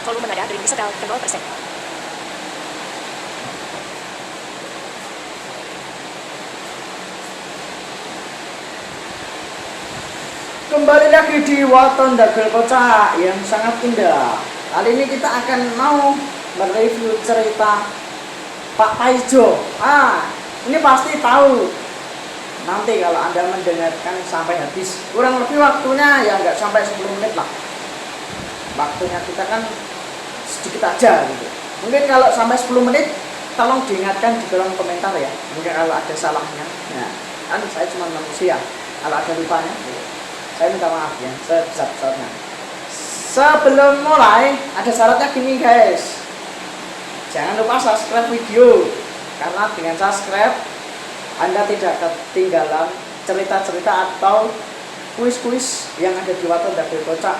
Volume nada ring disedal ke 0%. Kembali lagi di Waton Dagel Kocak yang sangat indah. Kali ini kita akan mau mereview cerita Pak Paijo. Ini pasti tahu. Nanti kalau Anda mendengarkan sampai habis, kurang lebih waktunya ya nggak sampai 10 menit lah. Waktunya kita kan sedikit aja gitu. Mungkin kalau sampai 10 menit, tolong diingatkan di kolom komentar ya. Mungkin kalau ada salahnya. Nah, kan saya cuma manusia. Kalau ada lupanya, saya minta maaf ya, sebesar-besarnya. Sebelum mulai, ada syaratnya gini guys. Jangan lupa subscribe video, karena dengan subscribe Anda tidak ketinggalan cerita-cerita atau kuis-kuis yang ada di Waton Dagel Kocak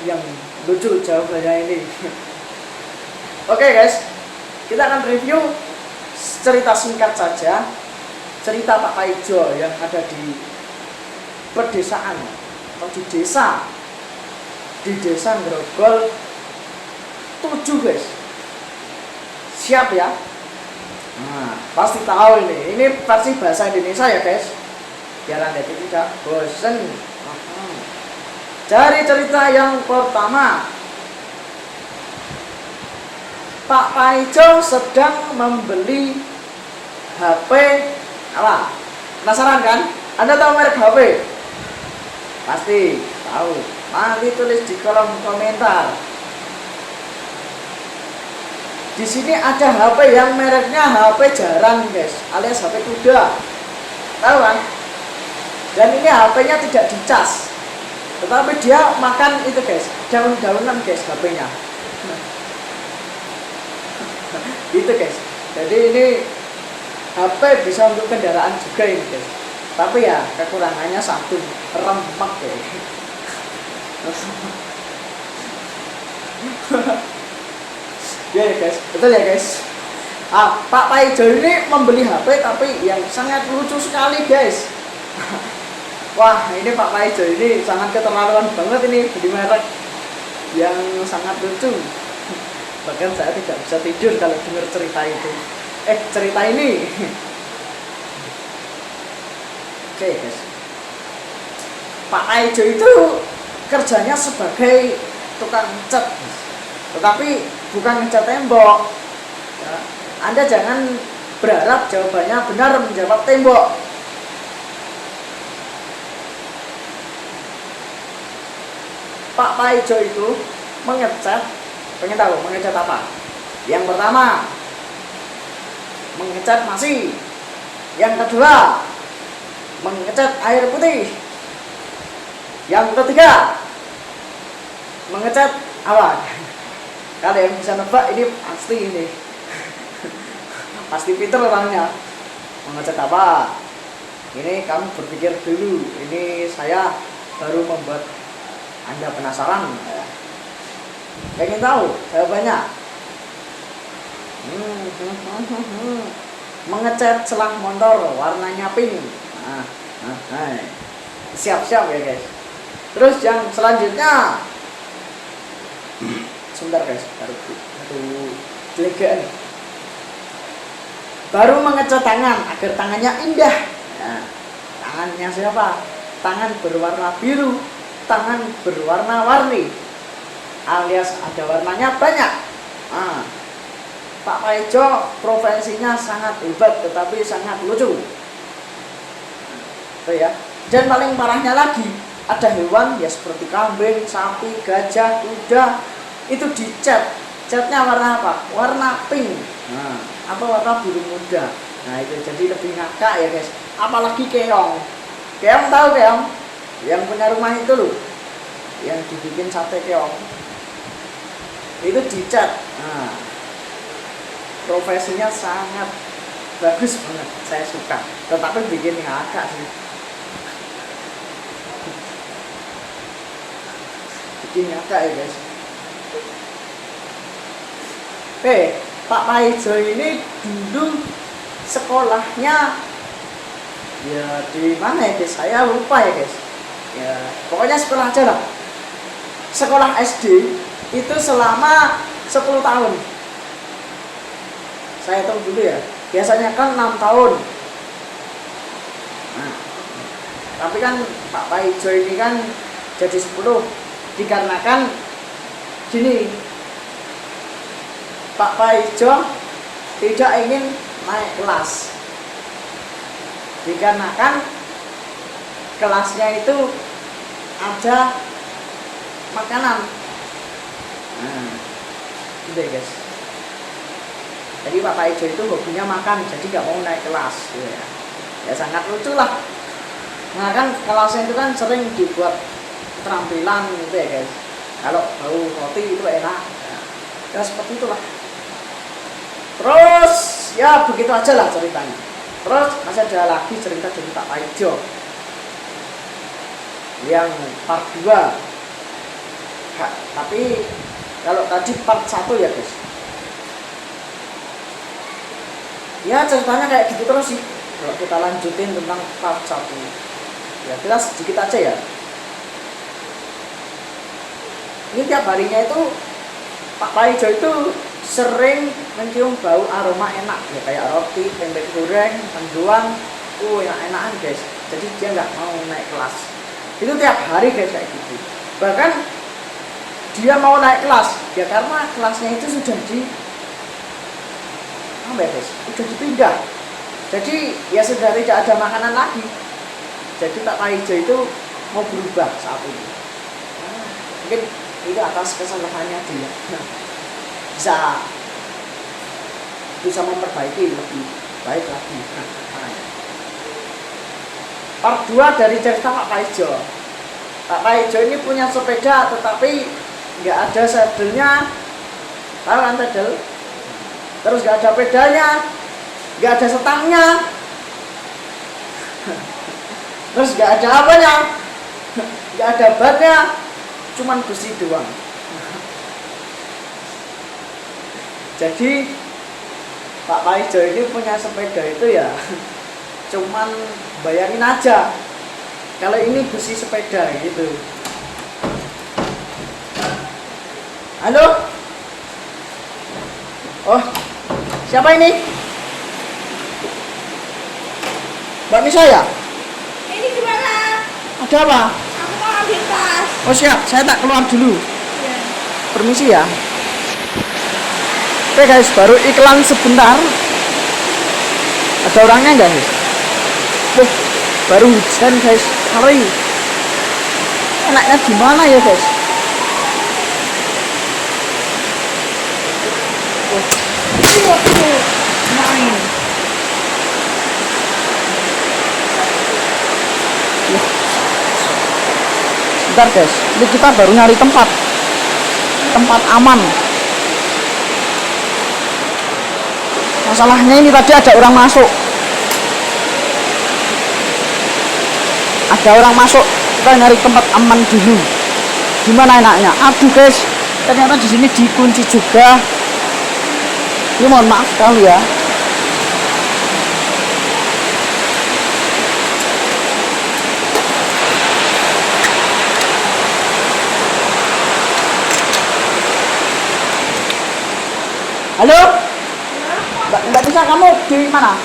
yang lucu jawabannya ini. Oke guys, kita akan review cerita singkat saja, cerita Pak Paijo yang ada di pedesaan atau di desa Grogol 7 guys. Siap ya? Nah, pasti tahu ini versi bahasa Indonesia ya guys, biar Anda tidak bosen. Dari cerita yang pertama, Pak Paijo sedang membeli HP apa? Penasaran kan? Anda tahu merek HP? Pasti tahu. Nanti tulis di kolom komentar. Di sini ada HP yang mereknya HP jarang guys, alias HP kuda. Tahu kan? Dan ini HP-nya tidak dicas, tetapi dia makan itu guys, daun-daunan guys HP-nya. Gitu guys. Jadi ini HP bisa untuk kendaraan juga ini guys. Tapi ya kekurangannya satu, remek guys. Ya guys, betul ya guys. Pak Paijo ini membeli HP tapi yang sangat lucu sekali guys. Wah, ini Pak Paijo ini sangat keterlaluan banget ini beli merek yang sangat lucu. Bahkan saya tidak bisa tidur kalau dengar cerita itu. Cerita ini. Oke guys. Pak Paijo itu kerjanya sebagai tukang cat, tetapi bukan ngecat tembok ya. Anda jangan berharap jawabannya benar menjawab tembok. Pak Paijo itu mengecat, pengen tahu mengecat apa? Yang pertama, mengecat nasi. Yang kedua, mengecat air putih. Yang ketiga, mengecat apa? Kalau yang bisa nebak ini pasti ini. Pasti pinter orangnya. Mengecat apa? Ini kamu berpikir dulu. Ini saya baru membuat Anda penasaran. Pengen tahu jawabannya? Mengecat selang motor warnanya pink. Siap-siap ya guys. Terus yang selanjutnya, sebentar guys, baru mengecat tangan agar tangannya indah. Nah, tangannya siapa? Tangan berwarna biru, tangan berwarna-warni, alias ada warnanya banyak. Pak Paijo profesinya sangat hebat tetapi sangat lucu. Ya. Dan paling parahnya lagi, ada hewan ya seperti kambing, sapi, gajah, kuda itu dicat. Catnya warna apa? Warna pink. Apa warna biru muda. Nah itu jadi lebih ngakak ya guys. Apalagi keong. Keong tahu keong? Yang punya rumah itu loh, yang dibikin sate keong. Itu dicat. Profesinya sangat bagus banget, saya suka. Tetapi bikin ngakak sih. Bikin ngakak ya guys. Pak Paijo ini dulu sekolahnya ya di mana ya guys? Saya lupa ya guys. Ya pokoknya sekolah aja lah. Sekolah SD itu selama 10 tahun. Saya hitung dulu ya. Biasanya kan 6 tahun. Nah, tapi kan Pak Paijo ini kan jadi 10 dikarenakan gini, Pak Paijo tidak ingin naik kelas dikarenakan kelasnya itu ada makanan. Nah, gitu ya guys. Jadi Pak Paijo itu hobinya makan, jadi nggak mau naik kelas gitu ya. Ya sangat lucu lah. Nah kan kelasnya itu kan sering dibuat keterampilan gitu ya guys. Kalau bau roti itu enak ya seperti itulah. Terus ya begitu aja lah ceritanya. Terus masih ada lagi cerita dari Pak Paijo yang part 2. Tapi kalau tadi part 1 ya guys, ya ceritanya kayak gitu terus sih. Kalau kita lanjutin tentang part 1 ya kita sedikit aja ya. Ini tiap harinya itu Pak Paijo itu sering mencium bau aroma enak ya, kayak roti, tempe goreng, mendoan, enak-enakan guys. Jadi dia nggak mau naik kelas. Itu tiap hari guys kayak gitu. Bahkan dia mau naik kelas ya karena kelasnya itu sudah sudah dipindah. Jadi ya sudah tidak ada makanan lagi. Jadi Pak Paijo itu mau berubah saat ini. Mungkin itu atas kesalahannya dia. Bisa memperbaiki lebih baik lagi. Part 2 dari cerita Pak Paijo. Pak Paijo ini punya sepeda tetapi nggak ada sadelnya. Tahu kan sadel? Terus nggak ada pedalnya, nggak ada setangnya, terus nggak ada apanya, nggak ada batnya, cuman besi doang. Jadi Pak Paijo ini punya sepeda itu ya cuman bayarin aja kalau ini besi sepeda gitu. Halo? Oh, siapa ini? Mbak Nisa ya? Ini gimana? Ada apa? Aku mau ambil tas. Oh siap, saya tak keluar dulu. Ya. Permisi ya. Oke guys, baru iklan sebentar. Ada orangnya enggak guys? Baru hujan guys, hari. Enaknya gimana ya guys? Main. Bentar guys, ini kita baru nyari tempat aman. Masalahnya ini tadi ada orang masuk. Kita nyari tempat aman dulu. Gimana enaknya? Aduh guys, ternyata di sini dikunci juga. Ini mohon maaf sekali ya. Halo? Mbak Nisa, kamu di mana?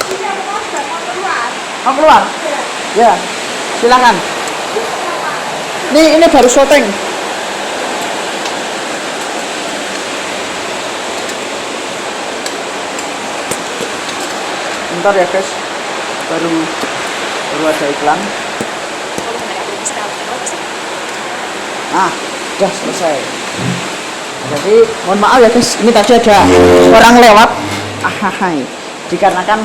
Ini aku mau keluar. Mau keluar? Ya, silakan. Ini baru syuting. Bentar ya guys, baru ada iklan. Nah, udah selesai. Jadi mohon maaf ya guys, ini tadi ada orang lewat. Dikarenakan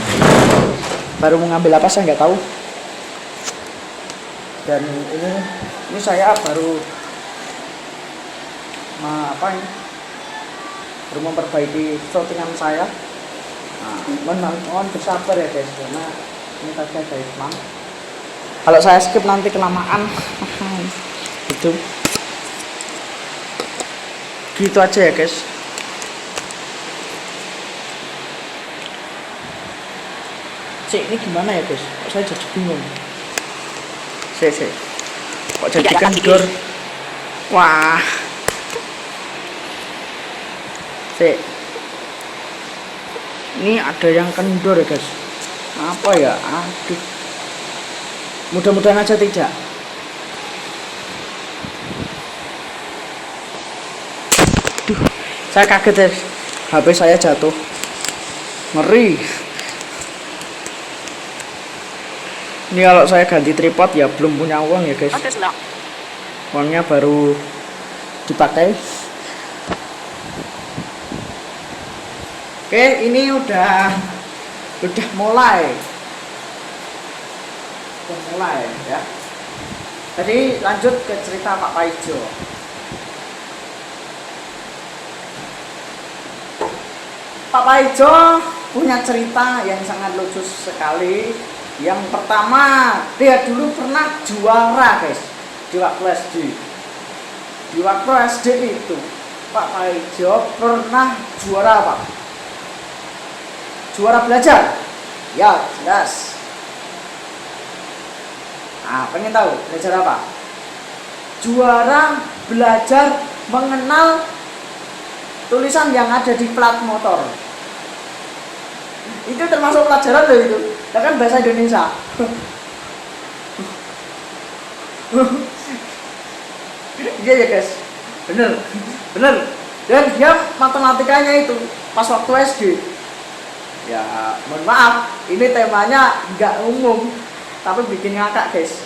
baru mengambil apa saya nggak tahu. Dan ini saya baru baru memperbaiki shootingan saya. Nah, mohon bersabar ya guys, karena ini tadi ada iklan. Kalau saya skip nanti kelamaan. Gitu aja ya guys. Ini gimana ya guys? Kok saya jadi bingung. Kok jadi kendor? Wah. Sik. Ini ada yang kendor ya guys. Apa ya? Aduh. Mudah-mudahan aja tidak. Duh, saya kaget ya. HP saya jatuh. Ngeri. Ini kalau saya ganti tripod ya belum punya uang ya guys. Others lock. Uangnya baru dipakai. Oke, ini udah mulai. Udah mulai ya. Jadi lanjut ke cerita Pak Paijo. Pak Paijo punya cerita yang sangat lucu sekali. Yang pertama, dia dulu pernah juara guys di waktu SD. Di waktu SD itu Pak Paijo pernah juara apa? Juara belajar. Ya, jelas. Nah, pengen tahu belajar apa? Juara belajar mengenal tulisan yang ada di plat motor. Itu termasuk pelajaran loh itu. Ya kan bahasa Indonesia. Iya ya guys. Bener. Dan dia matematikanya itu pas waktu SD. Ya, mohon maaf, ini temanya nggak umum, tapi bikin ngakak guys.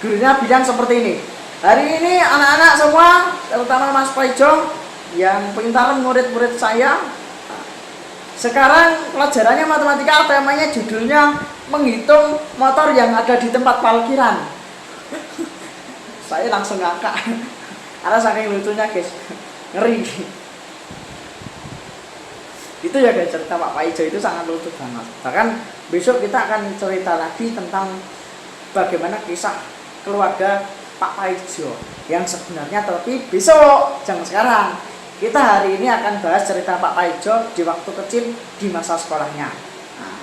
Gurunya bilang seperti ini. Hari ini anak-anak semua, terutama Mas Paijo yang pintar murid-murid saya, sekarang pelajarannya matematika, temanya judulnya menghitung motor yang ada di tempat parkiran. Saya langsung ngakak, karena saking lucunya guys, ngeri. Itu ya guys, cerita Pak Paijo itu sangat lucu banget. Bahkan besok kita akan cerita lagi tentang bagaimana kisah keluarga Pak Paijo yang sebenarnya, tapi besok, jangan sekarang. Kita hari ini akan bahas cerita Pak Paijo di waktu kecil di masa sekolahnya. Nah,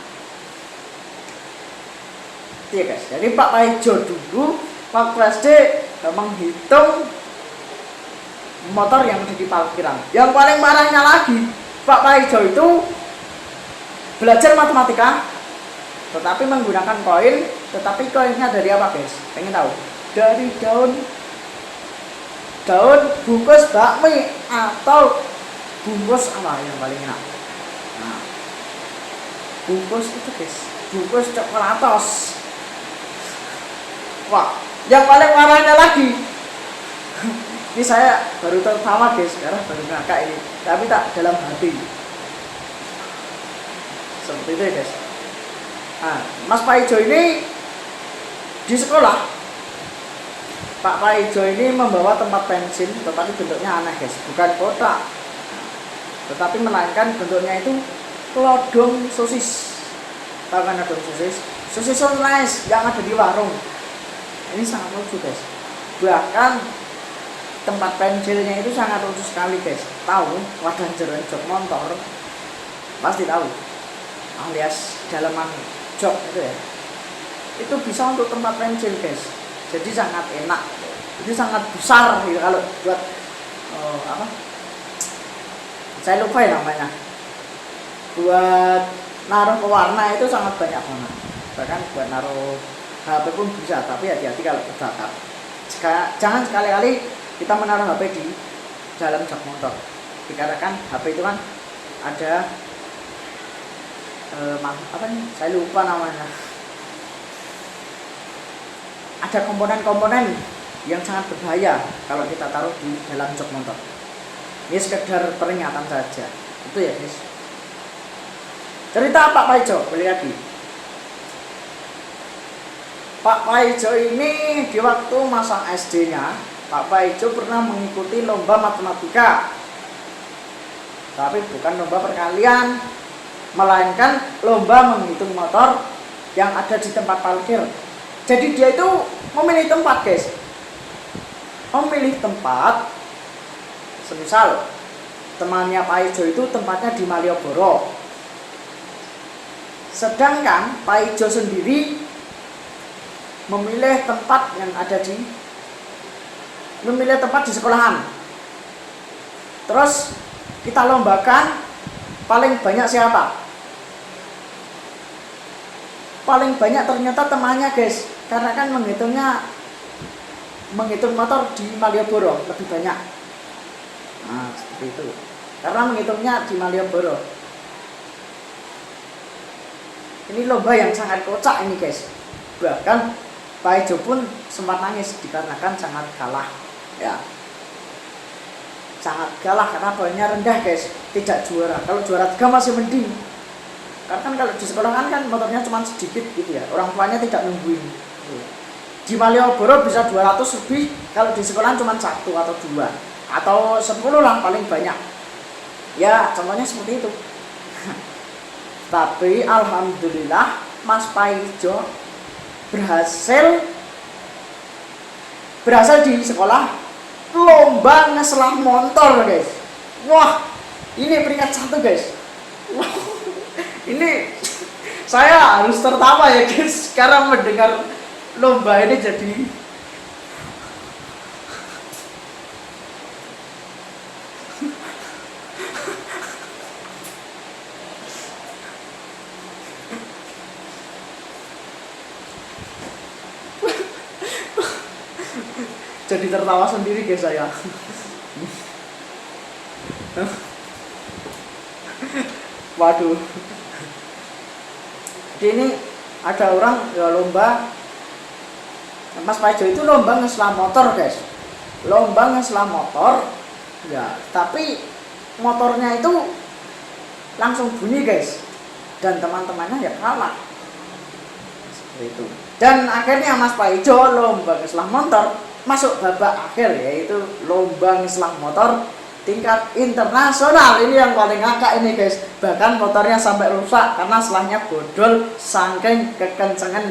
iya guys, jadi Pak Paijo dulu waktu SD menghitung motor yang ada di parkiran. Yang paling parahnya lagi, Pak Paijo itu belajar matematika, tetapi menggunakan koin, tetapi koinnya dari apa guys? Pengen tahu? Dari daun bungkus bakmi atau bungkus apa yang paling enak? Nah, bungkus itu guys, bungkus coklatos. Wah, yang paling parahnya lagi. Ini saya baru tertawa guys, sekarang baru ngakak ini, tapi tak dalam hati. Seperti itu ya guys. Nah, Mas Paijo ini di sekolah, Pak Paijo ini membawa tempat pensil, tetapi bentuknya aneh guys, bukan kotak, tetapi melainkan bentuknya itu lodong sosis. Tahu kan lodong sosis? Sosis nice yang ada di warung. Ini sangat lucu guys. Bahkan tempat pensilnya itu sangat lucu sekali guys. Tahu wadah jero jok motor? Pasti tahu. Alias dalaman jok itu ya. Itu bisa untuk tempat pensil guys. Jadi sangat enak. Itu sangat besar gitu kalau buat apa? Saya lupa ya namanya. Buat naruh pewarna itu sangat banyak banget. Bahkan buat naruh HP pun bisa, tapi hati-hati kalau terbakar. Jangan sekali-kali kita menaruh HP di dalam jok motor, dikarenakan HP itu kan ada apa nih? Saya lupa namanya. Ada komponen-komponen yang sangat berbahaya kalau kita taruh di dalam jok motor. Ini sekedar peringatan saja. Itu ya guys. Cerita Pak Paijo, boleh lagi. Pak Paijo ini di waktu masa SD-nya, Pak Paijo pernah mengikuti lomba matematika, tapi bukan lomba perkalian, melainkan lomba menghitung motor yang ada di tempat parkir. Jadi dia itu memilih tempat guys, memilih tempat. Semisal temannya Pak Paijo itu tempatnya di Malioboro, sedangkan Pak Paijo sendiri memilih tempat di sekolahan. Terus kita lombakan paling banyak siapa? Paling banyak ternyata temannya guys, karena kan menghitung motor di Malioboro lebih banyak. Nah seperti itu, karena menghitungnya di Malioboro. Ini lomba yang sangat kocak ini guys, bahkan Pak Ejo pun sempat nangis dikarenakan sangat kalah ya, sangat kalah karena poinnya rendah guys, tidak juara. Kalau juara 3 masih mending, karena kan kalau di sekolahan kan motornya cuma sedikit gitu ya, orang tuanya tidak nungguin. Di Malioboro bisa 200 lebih, kalau di sekolahan cuma 1 atau 2 atau 10 lah paling banyak ya, contohnya seperti itu. Tapi alhamdulillah Mas Paijo berhasil di sekolah lomba ngeselah motor guys. Wah ini peringkat 1 guys. Wah, ini saya harus tertawa ya guys sekarang mendengar lomba ini. Jadi tertawa sendiri guys saya. Waduh. Jadi ini ada orang ya lomba, Mas Paijo itu lomba ngeslah motor guys, lomba ngeslah motor ya, tapi motornya itu langsung bunyi guys, dan teman-temannya ya kalah seperti itu. Dan akhirnya Mas Paijo lomba ngeslah motor masuk babak akhir, yaitu lomba ngeslah motor tingkat internasional. Ini yang paling ngakak ini guys, bahkan motornya sampai rusak karena selahnya bodol saking kekencengan.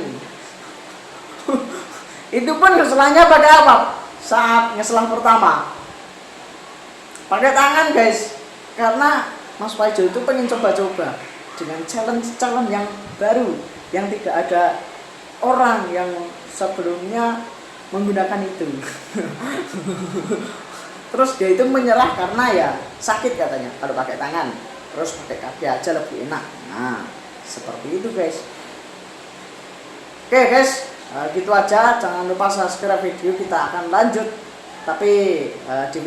Itu pun ngeselahnya pakai apa? Saat ngeselah pertama pakai tangan guys, karena Mas Paijo itu pengen coba-coba dengan challenge yang baru yang tidak ada orang yang sebelumnya menggunakan itu. Terus dia itu menyerah karena ya sakit katanya kalau pakai tangan, terus pakai kaki aja lebih enak. Nah seperti itu guys. Oke guys, gitu aja. Jangan lupa subscribe video, kita akan lanjut. Tapi di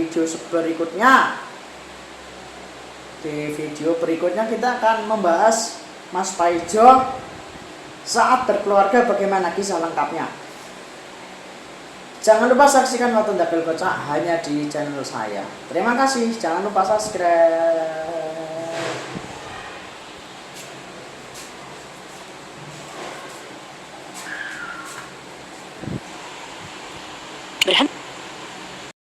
video berikutnya kita akan membahas Mas Paijo saat berkeluarga, bagaimana kisah lengkapnya. Jangan lupa saksikan Waton Dagel Kocak hanya di channel saya. Terima kasih, jangan lupa subscribe.